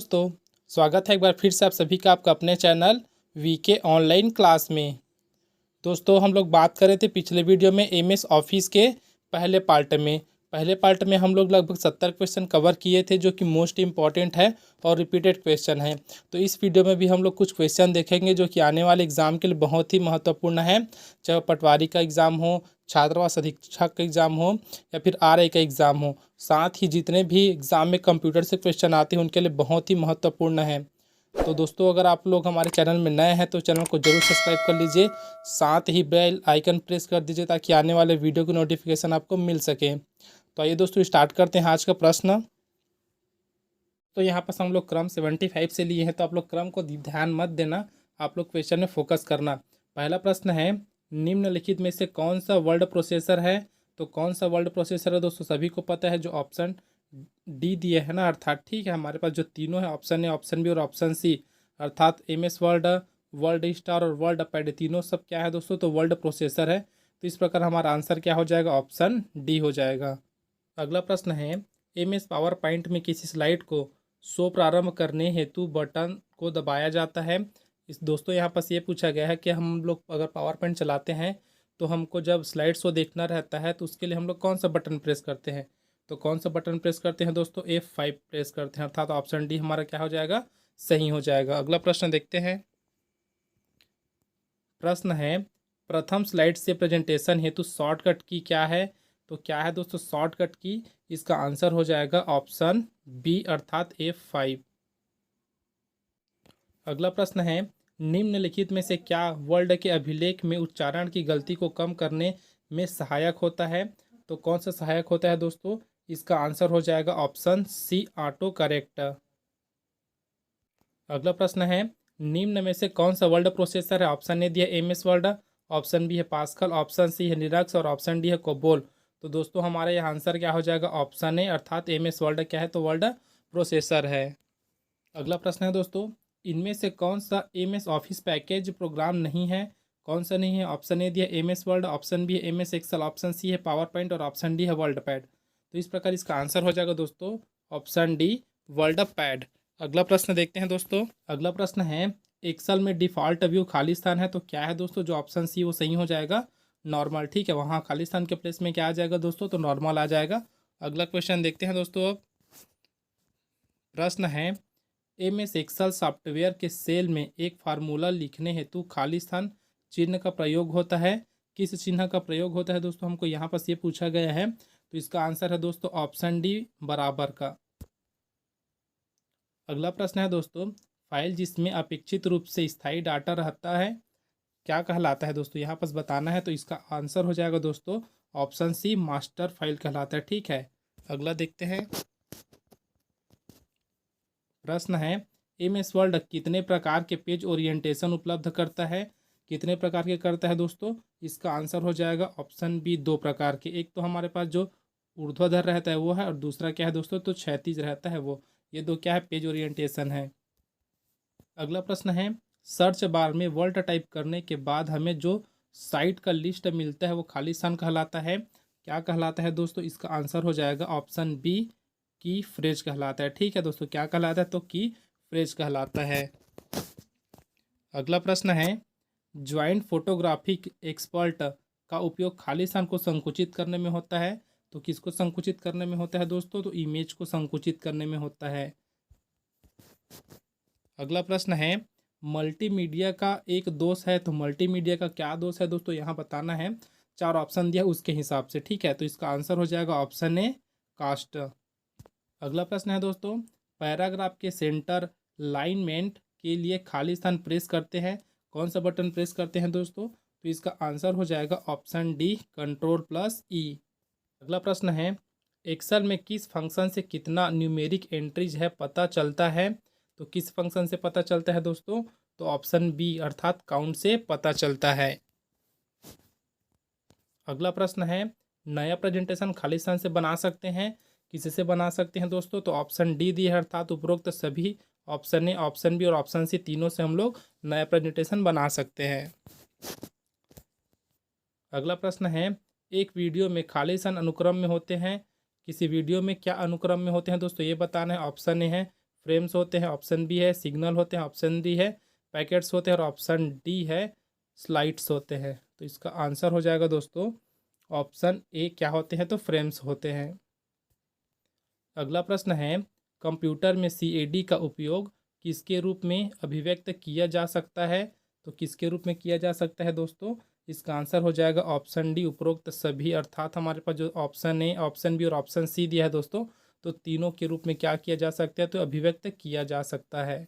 दोस्तों, स्वागत है एक बार फिर से आप सभी का आपका अपने चैनल वीके ऑनलाइन क्लास में। दोस्तों, हम लोग बात कर रहे थे पिछले वीडियो में एमएस ऑफिस के पहले पार्ट में हम लोग लगभग 70 क्वेश्चन कवर किए थे जो कि मोस्ट इम्पॉर्टेंट है और रिपीटेड क्वेश्चन है। तो इस वीडियो में भी हम लोग कुछ क्वेश्चन देखेंगे जो कि आने वाले एग्जाम के लिए बहुत ही महत्वपूर्ण है। चाहे वो पटवारी का एग्ज़ाम हो, छात्रावास अधीक्षक का एग्ज़ाम हो या फिर आरआई का एग्ज़ाम हो, साथ ही जितने भी एग्ज़ाम में कंप्यूटर से क्वेश्चन आते हैं उनके लिए बहुत ही महत्वपूर्ण है। तो दोस्तों, अगर आप लोग हमारे चैनल में नए हैं तो चैनल को जरूर सब्सक्राइब कर लीजिए, साथ ही बेल आइकन प्रेस कर दीजिए ताकि आने वाले वीडियो की नोटिफिकेशन आपको मिल सके। तो आइए दोस्तों, स्टार्ट करते हैं आज का प्रश्न। तो यहाँ पर हम लोग क्रम 75 से लिए हैं, तो आप लोग क्रम को ध्यान मत देना, आप लोग क्वेश्चन में फोकस करना। पहला प्रश्न है, निम्नलिखित में से कौन सा वर्ड प्रोसेसर है? तो कौन सा वर्ड प्रोसेसर है दोस्तों, सभी को पता है, जो ऑप्शन डी दिए है ना, अर्थात ठीक है, हमारे पास जो तीनों है, ऑप्शन ए, ऑप्शन बी और ऑप्शन सी, अर्थात M S word, word star और वर्ड पैड, तीनों सब क्या है दोस्तों, तो वर्ड प्रोसेसर है। तो इस प्रकार हमारा आंसर क्या हो जाएगा, ऑप्शन डी हो जाएगा। अगला प्रश्न है, एम एस पावर पॉइंट में किसी स्लाइड को शो प्रारंभ करने हेतु बटन को दबाया जाता है। इस दोस्तों, यहाँ पर ये पूछा गया है कि हम लोग अगर पावर पॉइंट चलाते हैं तो हमको जब स्लाइड शो देखना रहता है तो उसके लिए हम लोग कौन सा बटन प्रेस करते हैं? तो कौन सा बटन प्रेस करते हैं दोस्तों, F5 प्रेस करते हैं, अर्थात ऑप्शन डी हमारा क्या हो जाएगा, सही हो जाएगा। अगला प्रश्न देखते हैं। प्रश्न है, प्रथम स्लाइड से प्रेजेंटेशन हेतु शॉर्टकट की क्या है? तो क्या है दोस्तों शॉर्टकट की? इसका आंसर हो जाएगा ऑप्शन बी, अर्थात F5। अगला प्रश्न है, निम्नलिखित में से क्या वर्ड के अभिलेख में उच्चारण की गलती को कम करने में सहायक होता है? तो कौन सा सहायक होता है दोस्तों? इसका आंसर हो जाएगा ऑप्शन सी, ऑटो करेक्ट। अगला प्रश्न है, निम्न में से कौन सा वर्ड प्रोसेसर है? ऑप्शन ए दिया M S word, option B है पास्कल, ऑप्शन सी है लिनक्स और ऑप्शन डी है कोबोल। तो दोस्तों, हमारा यह आंसर क्या हो जाएगा, ऑप्शन ए, अर्थात एम एस वर्ड क्या है, तो वर्ड प्रोसेसर है। अगला प्रश्न है दोस्तों, इनमें से कौन सा M S office package program नहीं है? कौन सा नहीं है? ऑप्शन ए दिया M S word, option B है M S excel, option C है पावर पॉइंट और ऑप्शन डी है वर्ल्ड पैड। तो इस प्रकार इसका आंसर हो जाएगा दोस्तों ऑप्शन डी, वर्ल्ड पैड। अगला प्रश्न देखते हैं दोस्तों। अगला प्रश्न है, एक्सेल में डिफ़ॉल्ट व्यू खाली स्थान है, तो क्या है दोस्तों, जो ऑप्शन सी वो सही हो जाएगा, नॉर्मल। ठीक है, वहाँ खाली स्थान के प्लेस में क्या आ जाएगा दोस्तों, तो नॉर्मल आ जाएगा। अगला क्वेश्चन देखते हैं दोस्तों। अब प्रश्न है, एम एस एक्सेल सॉफ्टवेयर के सेल में एक फार्मूला लिखने हेतु खाली स्थान चिन्ह का प्रयोग होता है। किस चिन्ह का प्रयोग होता है दोस्तों, हमको यहाँ पर ये पूछा गया है। तो इसका आंसर है दोस्तों ऑप्शन डी, बराबर का। अगला प्रश्न है दोस्तों, फाइल जिसमें अपेक्षित रूप से स्थायी डाटा रहता है क्या कहलाता है दोस्तों, यहाँ पर बताना है। तो इसका आंसर हो जाएगा दोस्तों ऑप्शन सी, मास्टर फाइल कहलाता है। ठीक है, अगला देखते हैं। प्रश्न है, एम एस वर्ल्ड कितने प्रकार के पेज ओरिएंटेशन उपलब्ध करता है? कितने प्रकार के करता है दोस्तों? इसका आंसर हो जाएगा ऑप्शन बी, 2 प्रकार के। एक तो हमारे पास जो ऊर्ध्वाधर रहता है वो है, और दूसरा क्या है दोस्तों, तो क्षैतिज रहता है वो। ये दो क्या है, पेज ओरिएंटेशन है। अगला प्रश्न है, सर्च बार में वर्ड टाइप करने के बाद हमें जो साइट का लिस्ट मिलता है वो खाली स्थान कहलाता है। क्या कहलाता है दोस्तों? इसका आंसर हो जाएगा ऑप्शन बी, की फ्रेज कहलाता है। ठीक है दोस्तों, क्या कहलाता है, तो की फ्रेज कहलाता है। अगला प्रश्न है, ज्वाइंट फोटोग्राफिक एक्सपर्ट का उपयोग खाली स्थान को संकुचित करने में होता है। तो किसको संकुचित करने में होता है दोस्तों, तो इमेज को संकुचित करने में होता है। अगला प्रश्न है, मल्टीमीडिया का एक दोष है, तो मल्टीमीडिया का क्या दोष है दोस्तों, यहाँ बताना है। 4 ऑप्शन दिया उसके हिसाब से। ठीक है, तो इसका आंसर हो जाएगा ऑप्शन ए, कास्ट। अगला प्रश्न है दोस्तों, पैराग्राफ के सेंटर लाइनमेंट के लिए खाली स्थान प्रेस करते हैं, कौन सा बटन प्रेस करते हैं दोस्तों? तो इसका आंसर हो जाएगा ऑप्शन डी, कंट्रोल+E। अगला प्रश्न है, एक्सेल में किस फंक्शन से कितना न्यूमेरिक एंट्रीज है पता चलता है? तो किस फंक्शन से पता चलता है दोस्तों? तो ऑप्शन बी, अर्थात काउंट से पता चलता है। अगला प्रश्न है, नया प्रेजेंटेशन खाली स्थान से बना सकते हैं, किससे बना सकते हैं दोस्तों? तो ऑप्शन डी दी है, अर्थात उपरोक्त सभी ऑप्शन ए, ऑप्शन बी और ऑप्शन सी तीनों से हम लोग नया प्रेजेंटेशन बना सकते हैं। अगला प्रश्न है, एक वीडियो में खाली स्थान अनुक्रम में होते हैं, किसी वीडियो में क्या अनुक्रम में होते हैं दोस्तों, ये बताना है। ऑप्शन ए है फ्रेम्स होते हैं, ऑप्शन बी है सिग्नल होते हैं, ऑप्शन डी है पैकेट्स होते हैं और ऑप्शन डी है स्लाइड्स होते हैं। तो इसका आंसर हो जाएगा दोस्तों ऑप्शन ए, क्या होते हैं तो फ्रेम्स होते हैं। अगला प्रश्न है कंप्यूटर में CAD का उपयोग किसके रूप में अभिव्यक्त किया जा सकता है? तो किसके रूप में किया जा सकता है दोस्तों? इसका आंसर हो जाएगा ऑप्शन डी, उपरोक्त सभी। अर्थात हमारे पास जो ऑप्शन ए, ऑप्शन बी और ऑप्शन सी दिया है दोस्तों, तो तीनों के रूप में क्या किया जा सकता है तो अभिव्यक्त किया जा सकता है।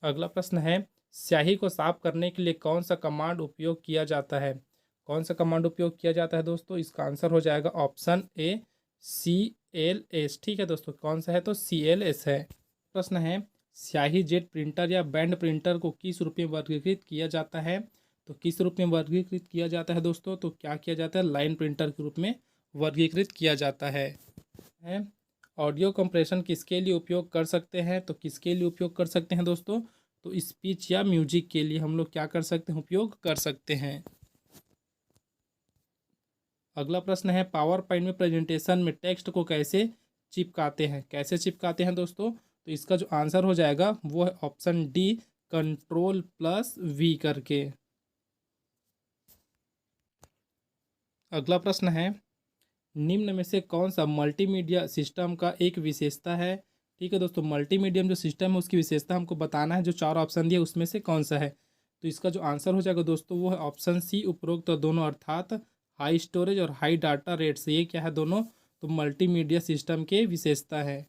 अगला प्रश्न है स्याही को साफ करने के लिए कौन सा कमांड उपयोग किया जाता है? कौन सा कमांड उपयोग किया जाता है दोस्तों? इसका आंसर हो जाएगा ऑप्शन ए CLS। ठीक है दोस्तों, कौन सा है तो CLS है। प्रश्न है स्याही जेट प्रिंटर या बैंड प्रिंटर को किस रूप में वर्गीकृत किया जाता है? तो किस रूप में वर्गीकृत किया जाता है दोस्तों? तो क्या किया जाता है, लाइन प्रिंटर के रूप में वर्गीकृत किया जाता है। ऑडियो कंप्रेशन किसके लिए उपयोग कर सकते हैं? तो किसके लिए उपयोग कर सकते हैं दोस्तों? तो स्पीच या म्यूजिक के लिए हम लोग क्या कर सकते हैं, उपयोग कर सकते हैं। अगला प्रश्न है पावर पॉइंट में प्रेजेंटेशन में टेक्स्ट को कैसे चिपकाते हैं? कैसे चिपकाते हैं दोस्तों? तो इसका जो आंसर हो जाएगा वो है ऑप्शन डी, Ctrl+V करके। अगला प्रश्न है निम्न में से कौन सा मल्टीमीडिया सिस्टम का एक विशेषता है? ठीक है दोस्तों, मल्टीमीडियम जो सिस्टम है उसकी विशेषता हमको बताना है। जो चार ऑप्शन दिए उसमें से कौन सा है? तो इसका जो आंसर हो जाएगा दोस्तों वो है ऑप्शन सी, उपरोक्त तो दोनों, अर्थात हाई स्टोरेज और हाई डाटा रेट से। ये क्या है दोनों? तो मल्टीमीडिया सिस्टम के विशेषता है।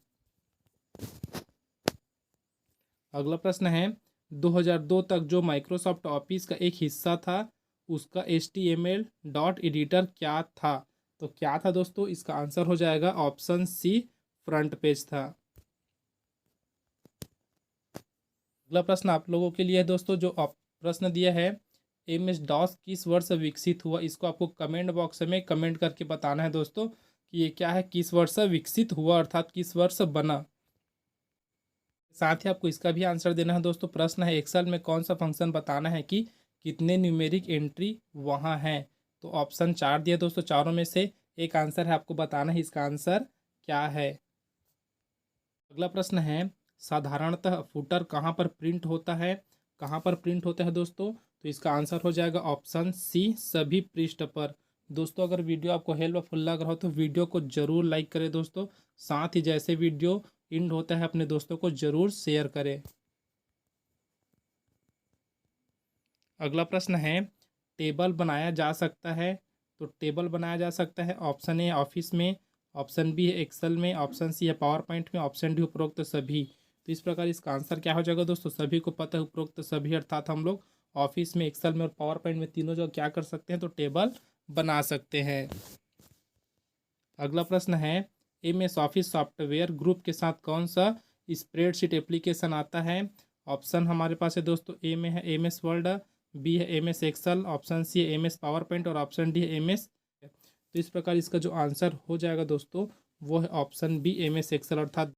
अगला प्रश्न है 2002 तक जो माइक्रोसॉफ्ट ऑफिस का एक हिस्सा था उसका HTML डॉट एडिटर क्या था? तो क्या था दोस्तों? इसका आंसर हो जाएगा ऑप्शन सी, फ्रंट पेज था। अगला प्रश्न आप लोगों के लिए है दोस्तों, जो प्रश्न दिया है MS-DOS किस वर्ष विकसित हुआ? इसको आपको कमेंट बॉक्स में कमेंट करके बताना है दोस्तों कि ये क्या है, किस वर्ष विकसित हुआ, अर्थात किस वर्ष बना। साथ ही आपको इसका भी आंसर देना है दोस्तों। प्रश्न है एक्सेल में कौन सा फंक्शन बताना है कि कितने न्यूमेरिक एंट्री वहाँ हैं? तो ऑप्शन 4 दिए दोस्तों, चारों में से एक आंसर है, आपको बताना है इसका आंसर क्या है। अगला प्रश्न है साधारणतः फुटर कहाँ पर प्रिंट होता है? कहाँ पर प्रिंट होता है दोस्तों? तो इसका आंसर हो जाएगा ऑप्शन सी, सभी पृष्ठ पर। दोस्तों अगर वीडियो आपको हेल्पफुल लग रहा हो तो वीडियो को जरूर लाइक करें दोस्तों। साथ ही जैसे वीडियो एंड होता है अपने दोस्तों को जरूर शेयर करें। अगला प्रश्न है टेबल बनाया जा सकता है? तो टेबल बनाया जा सकता है, ऑप्शन ए ऑफिस में, ऑप्शन बी है एक्सेल में, ऑप्शन सी है पावर पॉइंट में, ऑप्शन डी उपरोक्त सभी। तो इस प्रकार इसका आंसर क्या हो जाएगा दोस्तों? सभी को पता है उपरोक्त सभी, अर्थात हम लोग ऑफिस में, एक्सेल में और पावर पॉइंट में तीनों जगह क्या कर सकते हैं तो टेबल बना सकते हैं। अगला प्रश्न है MS ऑफिस सॉफ्टवेयर ग्रुप के साथ कौन सा स्प्रेडशीट एप्लीकेशन आता है? ऑप्शन हमारे पास है दोस्तों, ए में है MS वर्ड, बी है MS एक्सेल, ऑप्शन सी है MS पावर पॉइंट और ऑप्शन डी है MS। तो इस प्रकार इसका जो आंसर हो जाएगा दोस्तों वो है ऑप्शन बी, MS एक्सेल, अर्थात